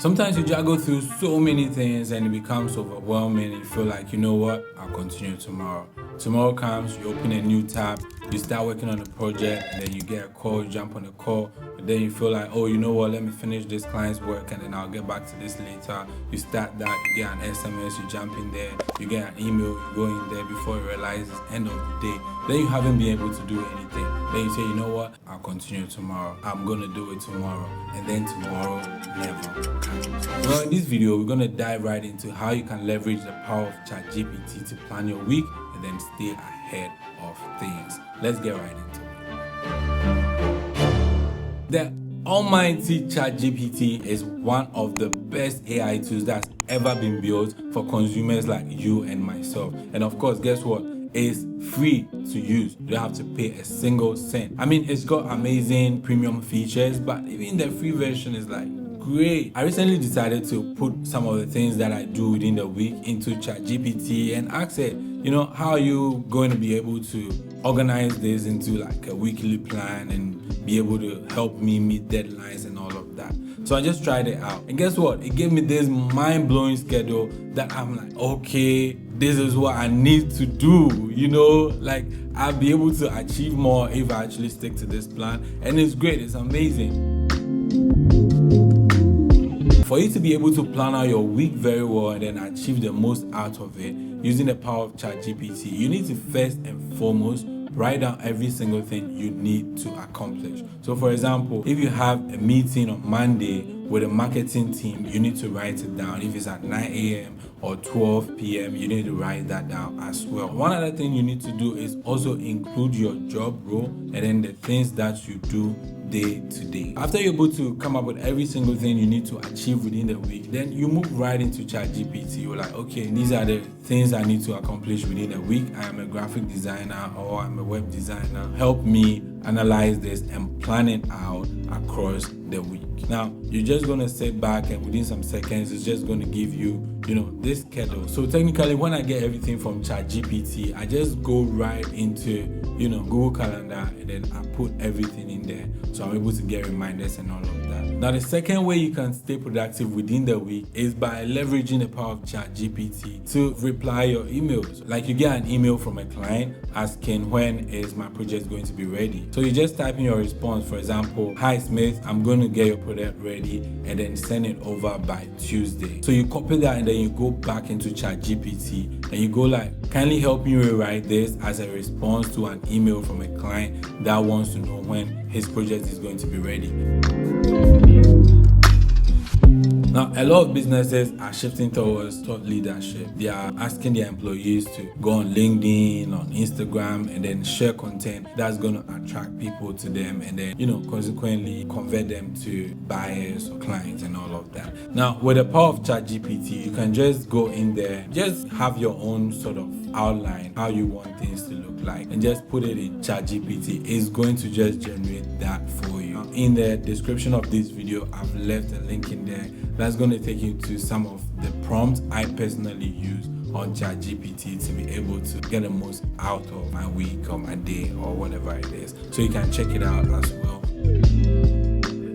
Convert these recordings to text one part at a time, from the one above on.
Sometimes you just go through so many things and it becomes overwhelming and you feel like, you know what, I'll continue tomorrow. Tomorrow comes, you open a new tab, you start working on a project, and then you get a call, you jump on a call, but then you feel like, oh, you know what, let me finish this client's work and then I'll get back to this later. You start that, you get an SMS, you jump in there, you get an email, you go in there before you realize it's end of the day. Then you haven't been able to do anything. Then you say, you know what, I'll continue tomorrow. I'm gonna do it tomorrow. And then tomorrow never comes. Well, in this video, we're gonna dive right into how you can leverage the power of ChatGPT to plan your week and then stay ahead of things. Let's get right into it. The almighty ChatGPT is one of the best AI tools that's ever been built for consumers like you and myself. And of course, guess what? It's free to use. You don't have to pay a single cent. I mean, it's got amazing premium features, but even the free version is like great. I recently decided to put some of the things that I do within the week into ChatGPT and ask it, you know, how are you going to be able to organize this into like a weekly plan and be able to help me meet deadlines and all of that. So I just tried it out. And guess what? It gave me this mind-blowing schedule that I'm like, okay, this is what I need to do, you know, like I'll be able to achieve more if I actually stick to this plan. And it's great, it's amazing. For you to be able to plan out your week very well and then achieve the most out of it using the power of ChatGPT, you need to first and foremost write down every single thing you need to accomplish. So for example, if you have a meeting on Monday with a marketing team, you need to write it down. If it's at 9 a.m. or 12 p.m., you need to write that down as well. One other thing you need to do is also include your job role and then the things that you do day to day. After you're able to come up with every single thing you need to achieve within the week, then you move right into ChatGPT. You're like, okay, these are the things I need to accomplish within a week. I am a graphic designer or I'm a web designer. Help me analyze this and plan it out across the week. Now, you're just going to sit back and within some seconds, it's just going to give you, you know, this schedule. So technically, when I get everything from ChatGPT, I just go right into, you know, Google Calendar and then I put everything in there. So I'm able to get reminders and all of that. Now, the second way you can stay productive within the week is by leveraging the power of ChatGPT to reply your emails. Like you get an email from a client asking when is my project going to be ready. So you just type in your response, for example, hi Smith, I'm going to get your product ready and then send it over by Tuesday. So you copy that and then you go back into ChatGPT and you go like, kindly help me rewrite this as a response to an email from a client that wants to know when his project is going to be ready. Now, a lot of businesses are shifting towards thought leadership. They are asking their employees to go on LinkedIn, on Instagram, and then share content that's going to attract people to them and then, you know, consequently convert them to buyers or clients and all of that. Now, with the power of ChatGPT, you can just go in there, just have your own sort of outline, how you want things to look like, and just put it in ChatGPT. It's going to just generate that for you. In the description of this video, I've left a link in there that's going to take you to some of the prompts I personally use on ChatGPT to be able to get the most out of my week or my day or whatever it is. So you can check it out as well.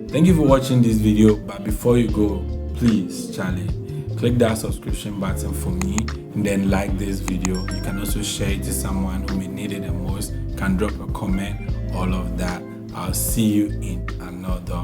Thank you for watching this video, but before you go, please, Charlie, click that subscription button for me and then like this video. You can also share it to someone who may need it the most. You can drop a comment, all of that. I'll see you in another